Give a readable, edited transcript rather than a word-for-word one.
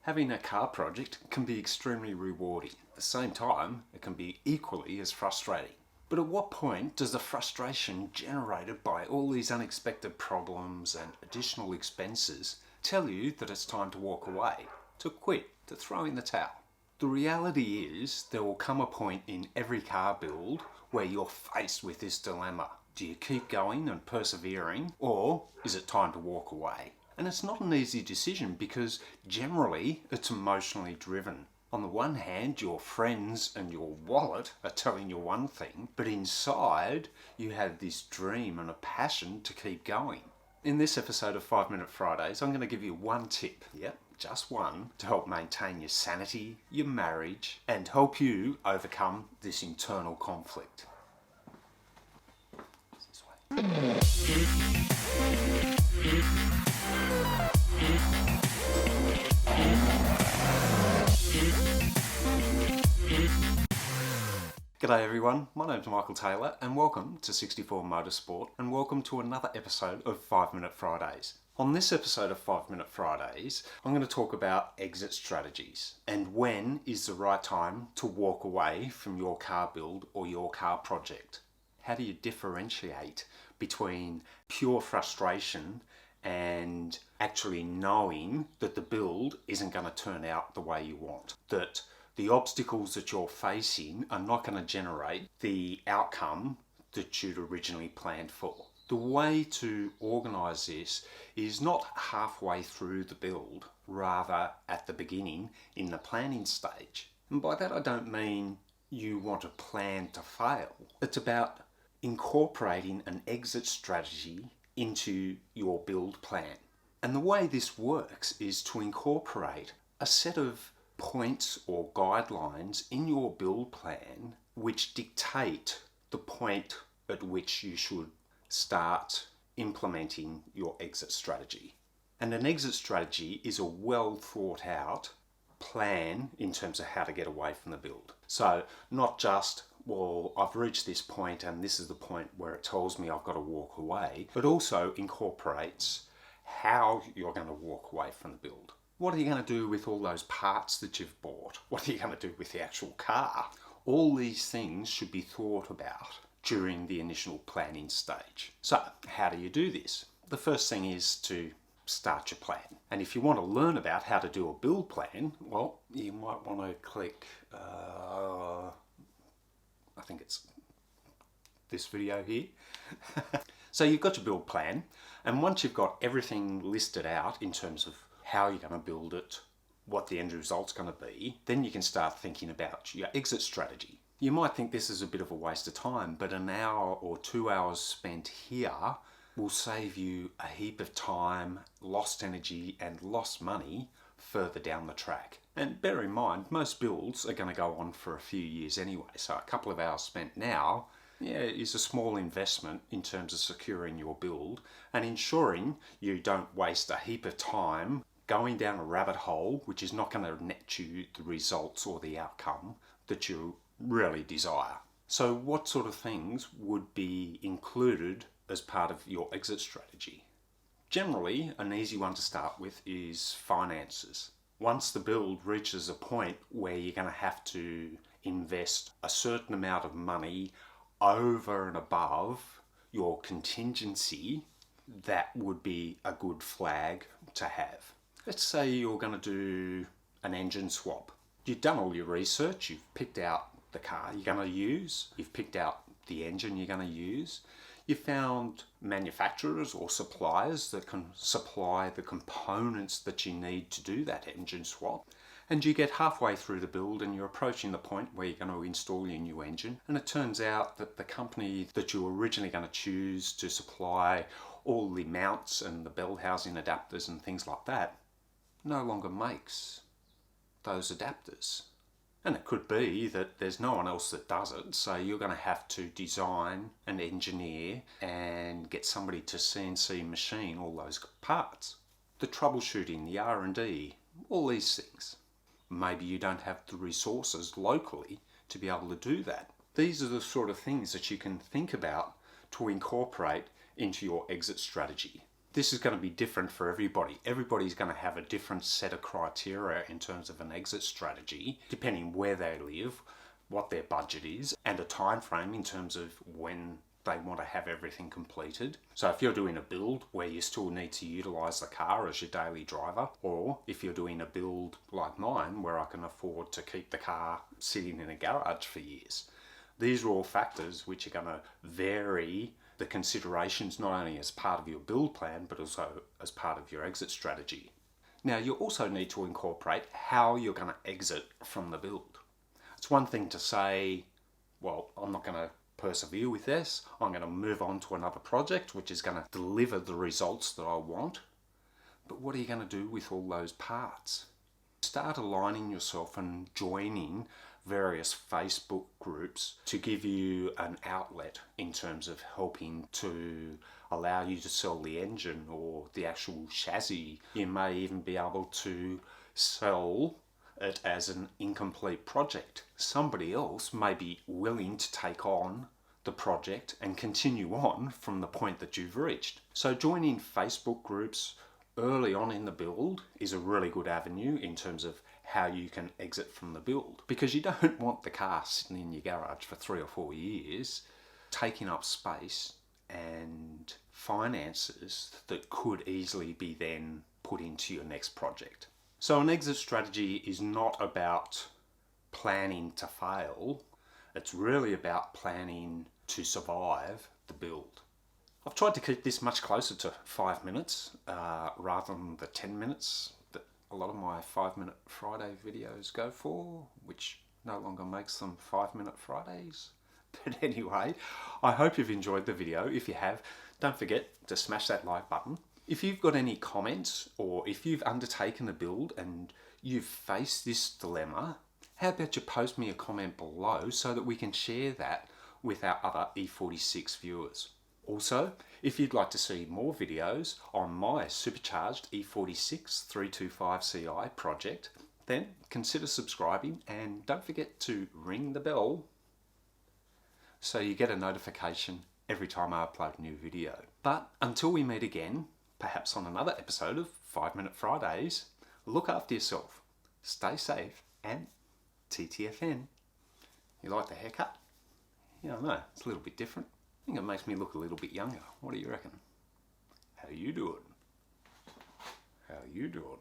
Having a car project can be extremely rewarding. At the same time, it can be equally as frustrating. But at what point does the frustration generated by all these unexpected problems and additional expenses tell you that it's time to walk away, to quit, to throw in the towel? The reality is there will come a point in every car build where you're faced with this dilemma. Do you keep going and persevering, or is it time to walk away? And it's not an easy decision because generally it's emotionally driven. On the one hand, your friends and your wallet are telling you one thing, but inside you have this dream and a passion to keep going. In this episode of 5 Minute Fridays, I'm going to give you one tip, just one, to help maintain your sanity, your marriage, and help you overcome this internal conflict. This way. G'day everyone, my name's Michael Taylor and welcome to 64 Motorsport and welcome to another episode of 5 Minute Fridays. On this episode of 5 Minute Fridays, I'm going to talk about exit strategies and when is the right time to walk away from your car build or your car project. How do you differentiate between pure frustration and actually knowing that the build isn't going to turn out the way you want? That the obstacles that you're facing are not going to generate the outcome that you'd originally planned for. The way to organise this is not halfway through the build, rather at the beginning in the planning stage. And by that I don't mean you want a plan to fail. It's about incorporating an exit strategy into your build plan. And the way this works is to incorporate a set of points or guidelines in your build plan which dictate the point at which you should start implementing your exit strategy. And an exit strategy is a well thought out plan in terms of how to get away from the build. So not just, well, I've reached this point and this is the point where it tells me I've got to walk away, but also incorporates how you're going to walk away from the build. What are you going to do with all those parts that you've bought? What are you going to do with the actual car? All these things should be thought about during the initial planning stage. So, how do you do this? The first thing is to start your plan. And if you want to learn about how to do a build plan, well, you might want to click, I think it's this video here. So you've got your build plan, and once you've got everything listed out in terms of how you're going to build it, what the end result's going to be, then you can start thinking about your exit strategy. You might think this is a bit of a waste of time, but an hour or 2 hours spent here will save you a heap of time, lost energy and lost money further down the track. And bear in mind, most builds are going to go on for a few years anyway, so a couple of hours spent now is a small investment in terms of securing your build and ensuring you don't waste a heap of time going down a rabbit hole which is not going to net you the results or the outcome that you really desire. So what sort of things would be included as part of your exit strategy? Generally, an easy one to start with is finances. Once the build reaches a point where you're going to have to invest a certain amount of money over and above your contingency, that would be a good flag to have. Let's say you're going to do an engine swap. You've done all your research, you've picked out the car you're going to use, you've picked out the engine you're going to use, you've found manufacturers or suppliers that can supply the components that you need to do that engine swap, and you get halfway through the build and you're approaching the point where you're going to install your new engine, and it turns out that the company that you were originally going to choose to supply all the mounts and the bell housing adapters and things like that no longer makes those adapters. And it could be that there's no one else that does it, so you're going to have to design and engineer and get somebody to CNC machine all those parts. The troubleshooting, the R&D, all these things. Maybe you don't have the resources locally to be able to do that. These are the sort of things that you can think about to incorporate into your exit strategy. This is going to be different for everybody. Everybody's going to have a different set of criteria in terms of an exit strategy, depending where they live, what their budget is, and a time frame in terms of when they want to have everything completed. So if you're doing a build where you still need to utilise the car as your daily driver, or if you're doing a build like mine where I can afford to keep the car sitting in a garage for years, these are all factors which are going to vary the considerations not only as part of your build plan but also as part of your exit strategy. Now you also need to incorporate how you're going to exit from the build. It's one thing to say, well, I'm not going to persevere with this, I'm going to move on to another project which is going to deliver the results that I want. But what are you going to do with all those parts? Start aligning yourself and joining various Facebook groups to give you an outlet in terms of helping to allow you to sell the engine or the actual chassis. You may even be able to sell it as an incomplete project. Somebody else may be willing to take on the project and continue on from the point that you've reached. So joining Facebook groups early on in the build is a really good avenue in terms of how you can exit from the build, because you don't want the car sitting in your garage for 3 or 4 years taking up space and finances that could easily be then put into your next project. So an exit strategy is not about planning to fail, it's really about planning to survive the build. I've tried to keep this much closer to 5 minutes rather than the 10 minutes that a lot of my 5 Minute Friday videos go for, which no longer makes them 5 Minute Fridays. But anyway, I hope you've enjoyed the video. If you have, don't forget to smash that like button. If you've got any comments, or if you've undertaken a build and you've faced this dilemma, how about you post me a comment below so that we can share that with our other E46 viewers. Also, if you'd like to see more videos on my supercharged E46 325Ci project, then consider subscribing and don't forget to ring the bell so you get a notification every time I upload a new video. But until we meet again, perhaps on another episode of 5 Minute Fridays, look after yourself, stay safe, and TTFN. You like the haircut? Yeah, I know, it's a little bit different. I think it makes me look a little bit younger. What do you reckon? How you doing? How you doing?